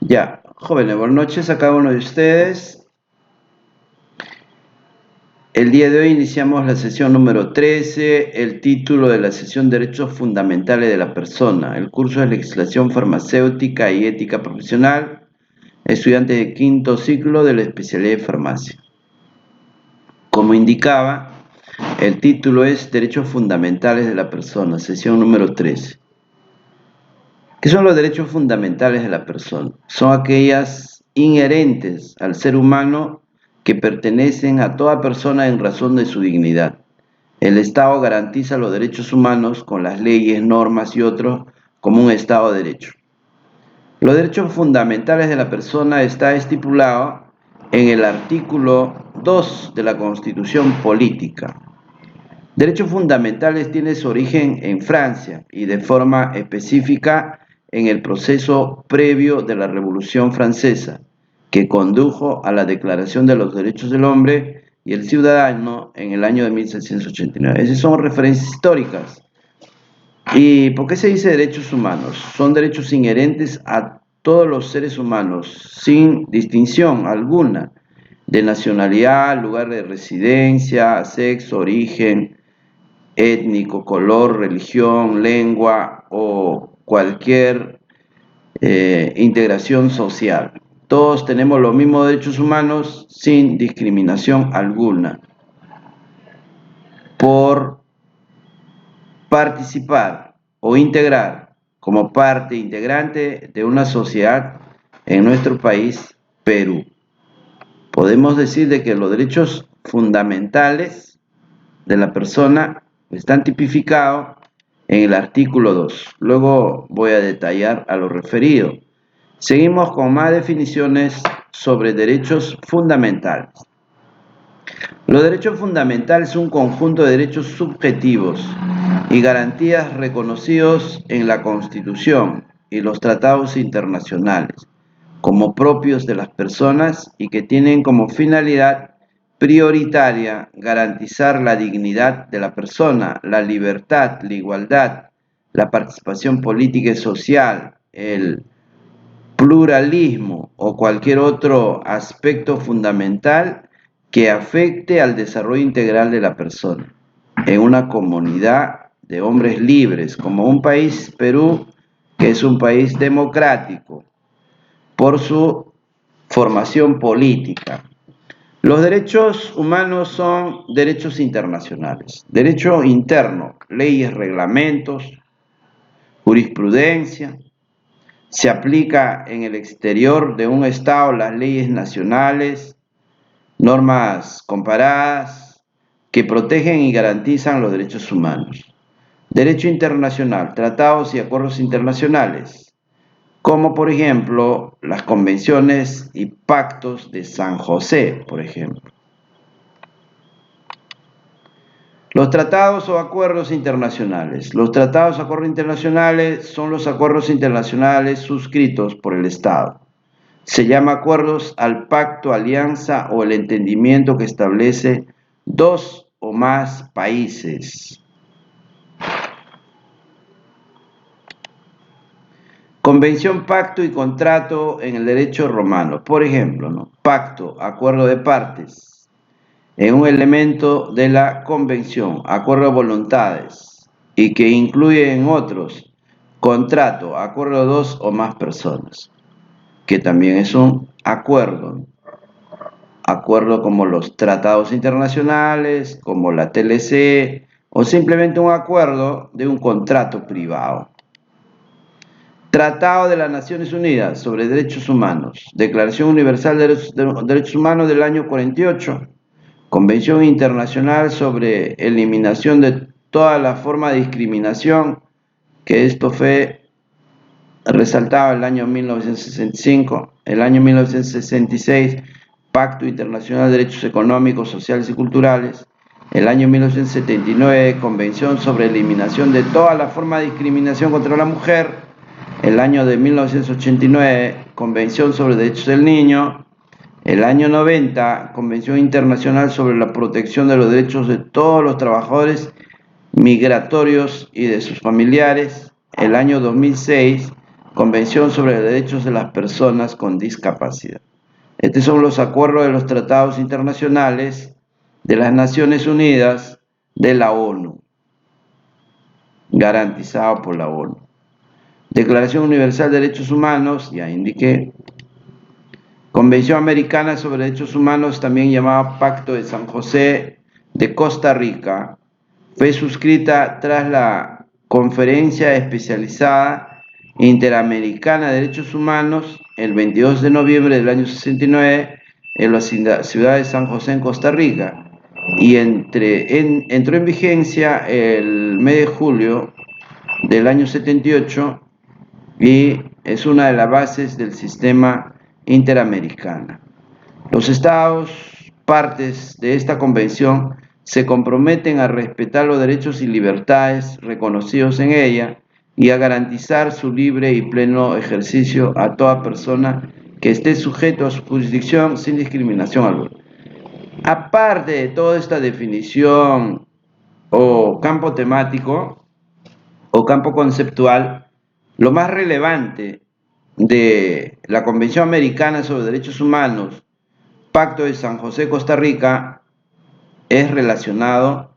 Ya, jóvenes, buenas noches a cada uno de ustedes. El día de hoy iniciamos la sesión número 13, el título de la sesión Derechos Fundamentales de la Persona, el curso de Legislación Farmacéutica y Ética Profesional, estudiante de quinto ciclo de la especialidad de Farmacia. Como indicaba, el título es Derechos Fundamentales de la Persona, sesión número 13. ¿Qué son los derechos fundamentales de la persona? Son aquellas inherentes al ser humano que pertenecen a toda persona en razón de su dignidad. El Estado garantiza los derechos humanos con las leyes, normas y otros como un Estado de derecho. Los derechos fundamentales de la persona está estipulado en el artículo 2 de la Constitución Política. Derechos fundamentales tiene su origen en Francia y de forma específica en el proceso previo de la Revolución Francesa, que condujo a la Declaración de los Derechos del Hombre y el Ciudadano en el año de 1689. Esas son referencias históricas. ¿Y por qué se dice derechos humanos? Son derechos inherentes a todos los seres humanos, sin distinción alguna de nacionalidad, lugar de residencia, sexo, origen étnico, color, religión, lengua o cualquier integración social. Todos tenemos los mismos derechos humanos sin discriminación alguna. Por participar o integrar como parte integrante de una sociedad en nuestro país, Perú. Podemos decir de que los derechos fundamentales de la persona están tipificados en el artículo 2. Luego voy a detallar a lo referido. Seguimos con más definiciones sobre derechos fundamentales. Los derechos fundamentales son un conjunto de derechos subjetivos y garantías reconocidos en la Constitución y los tratados internacionales como propios de las personas y que tienen como finalidad prioritaria garantizar la dignidad de la persona, la libertad, la igualdad, la participación política y social, el pluralismo o cualquier otro aspecto fundamental que afecte al desarrollo integral de la persona en una comunidad de hombres libres, como un país, Perú, que es un país democrático por su formación política. Los derechos humanos son derechos internacionales, derecho interno, leyes, reglamentos, jurisprudencia. Se aplica en el exterior de un Estado las leyes nacionales, normas comparadas que protegen y garantizan los derechos humanos. Derecho internacional, tratados y acuerdos internacionales, como por ejemplo las convenciones y pactos de San José, por ejemplo. Los tratados o acuerdos internacionales. Los tratados o acuerdos internacionales son los acuerdos internacionales suscritos por el Estado. Se llama acuerdos al pacto, alianza o el entendimiento que establece dos o más países. Convención, pacto y contrato en el derecho romano. Por ejemplo, ¿no? Pacto, acuerdo de partes, en un elemento de la convención, acuerdo de voluntades, y que incluye en otros, contrato, acuerdo de dos o más personas, que también es un acuerdo. Acuerdo como los tratados internacionales, como la TLC, o simplemente un acuerdo de un contrato privado. Tratado de las Naciones Unidas sobre Derechos Humanos, Declaración Universal de Derechos Humanos del año 48, Convención Internacional sobre Eliminación de toda la forma de discriminación, que esto fue resaltado el año 1965, el año 1966, Pacto Internacional de Derechos Económicos, Sociales y Culturales, el año 1979, Convención sobre Eliminación de toda la forma de discriminación contra la mujer, el año de 1989, Convención sobre Derechos del Niño, el año 90, Convención Internacional sobre la Protección de los Derechos de todos los trabajadores migratorios y de sus familiares, el año 2006, Convención sobre los Derechos de las Personas con Discapacidad. Estos son los acuerdos de los tratados internacionales de las Naciones Unidas de la ONU, garantizados por la ONU. Declaración Universal de Derechos Humanos, ya indiqué. Convención Americana sobre Derechos Humanos, también llamada Pacto de San José de Costa Rica, fue suscrita tras la Conferencia Especializada Interamericana de Derechos Humanos el 22 de noviembre del año 69 en la ciudad de San José, en Costa Rica, y entró en vigencia el mes de julio del año 78 y es una de las bases del sistema interamericano. Los estados partes de esta convención se comprometen a respetar los derechos y libertades reconocidos en ella y a garantizar su libre y pleno ejercicio a toda persona que esté sujeto a su jurisdicción sin discriminación alguna. Aparte de toda esta definición o campo temático o campo conceptual, lo más relevante de la Convención Americana sobre Derechos Humanos, Pacto de San José, Costa Rica, es relacionado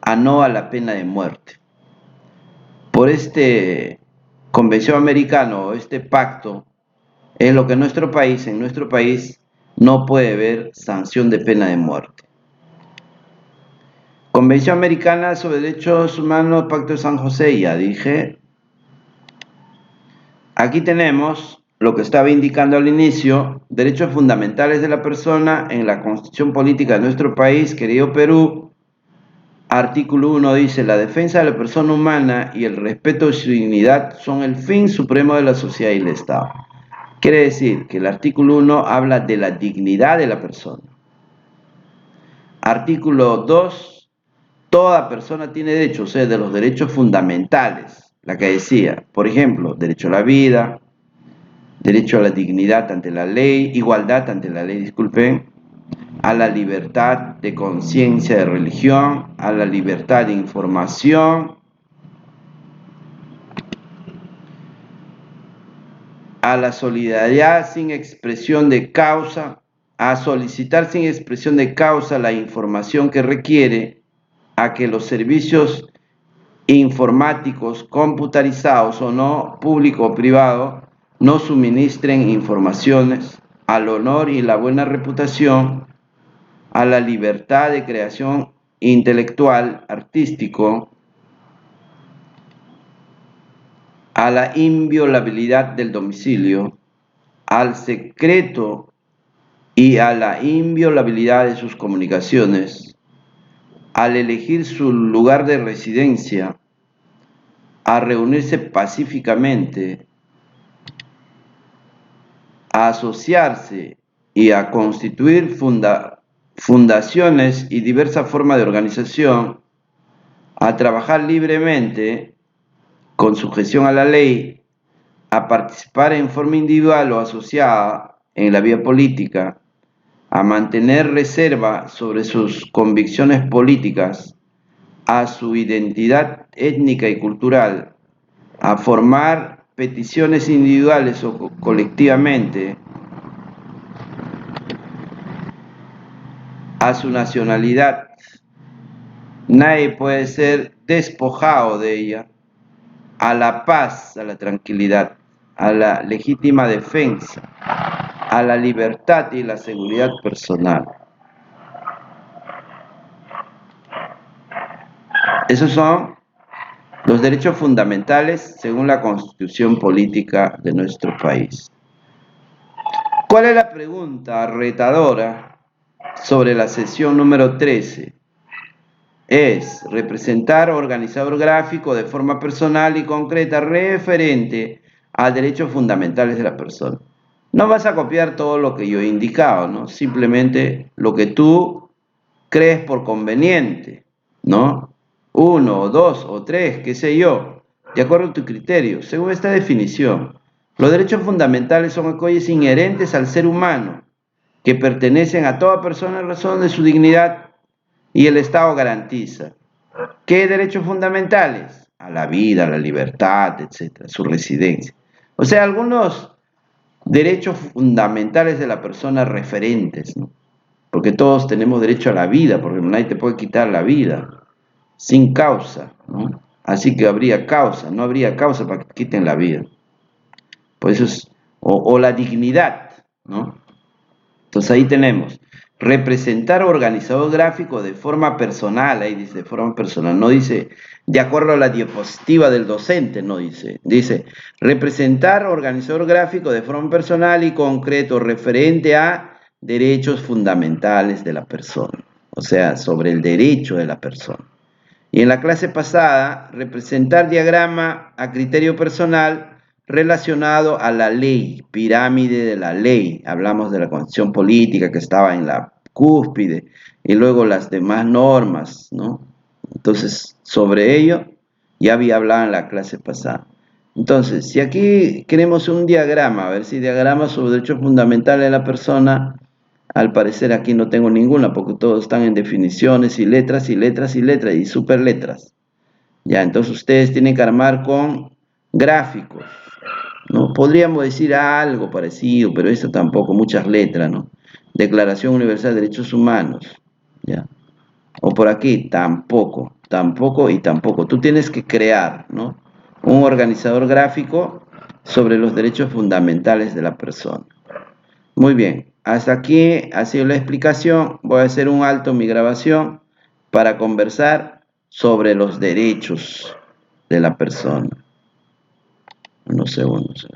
a no a la pena de muerte. Por este Convención Americana o este pacto, es lo que en nuestro país no puede haber sanción de pena de muerte. Convención Americana sobre Derechos Humanos, Pacto de San José, ya dije. Aquí tenemos lo que estaba indicando al inicio, derechos fundamentales de la persona en la Constitución Política de nuestro país, querido Perú. Artículo 1 dice: la defensa de la persona humana y el respeto de su dignidad son el fin supremo de la sociedad y el Estado. Quiere decir que el artículo 1 habla de la dignidad de la persona. Artículo 2, toda persona tiene derechos, o sea, de los derechos fundamentales, la que decía, por ejemplo, derecho a la vida, derecho a la dignidad ante la ley, igualdad ante la ley, disculpen, a la libertad de conciencia, de religión, a la libertad de información, a la solidaridad sin expresión de causa, a solicitar sin expresión de causa la información que requiere, a que los servicios informáticos computarizados o no, público o privado, no suministren informaciones, al honor y la buena reputación, a la libertad de creación intelectual, artístico, a la inviolabilidad del domicilio, al secreto y a la inviolabilidad de sus comunicaciones, al elegir su lugar de residencia, a reunirse pacíficamente, a asociarse y a constituir fundaciones y diversas formas de organización, a trabajar libremente con sujeción a la ley, a participar en forma individual o asociada en la vida política, a mantener reserva sobre sus convicciones políticas, a su identidad étnica y cultural, a formar peticiones individuales o colectivamente, a su nacionalidad. Nadie puede ser despojado de ella, a la paz, a la tranquilidad, a la legítima defensa, a la libertad y la seguridad personal. Esos son los derechos fundamentales según la Constitución Política de nuestro país. ¿Cuál es la pregunta retadora sobre la sesión número 13? Es representar organizador gráfico de forma personal y concreta referente a derechos fundamentales de la persona. No vas a copiar todo lo que yo he indicado, ¿no? Simplemente lo que tú crees por conveniente, ¿no? 1, 2 o 3, qué sé yo, de acuerdo a tu criterio, según esta definición. Los derechos fundamentales son aquellos inherentes al ser humano, que pertenecen a toda persona en razón de su dignidad y el Estado garantiza. ¿Qué derechos fundamentales? A la vida, a la libertad, etc., su residencia. O sea, algunos derechos fundamentales de la persona referentes, ¿no? Porque todos tenemos derecho a la vida, porque nadie te puede quitar la vida sin causa, ¿no? Así que habría causa, no habría causa para que te quiten la vida. Por eso es, o la dignidad, ¿no? Entonces ahí tenemos, representar organizador gráfico de forma personal, ahí dice de forma personal, no dice de acuerdo a la diapositiva del docente, no dice, dice representar organizador gráfico de forma personal y concreto referente a derechos fundamentales de la persona, o sea, sobre el derecho de la persona. Y en la clase pasada, representar diagrama a criterio personal relacionado a la ley, pirámide de la ley. Hablamos de la constitución política que estaba en la cúspide y luego las demás normas, ¿no? Entonces, sobre ello ya había hablado en la clase pasada. Entonces, si aquí queremos un diagrama, a ver si diagrama sobre derechos fundamentales de la persona, al parecer aquí no tengo ninguna porque todos están en definiciones y letras y letras y letras y superletras. Ya, entonces ustedes tienen que armar con gráficos, ¿no? Podríamos decir algo parecido, pero eso tampoco, muchas letras, ¿no? Declaración Universal de Derechos Humanos, ¿ya? O por aquí, tampoco, tampoco y tampoco. Tú tienes que crear, ¿no? Un organizador gráfico sobre los derechos fundamentales de la persona. Muy bien, hasta aquí ha sido la explicación. Voy a hacer un alto en mi grabación para conversar sobre los derechos de la persona. Unos segundos.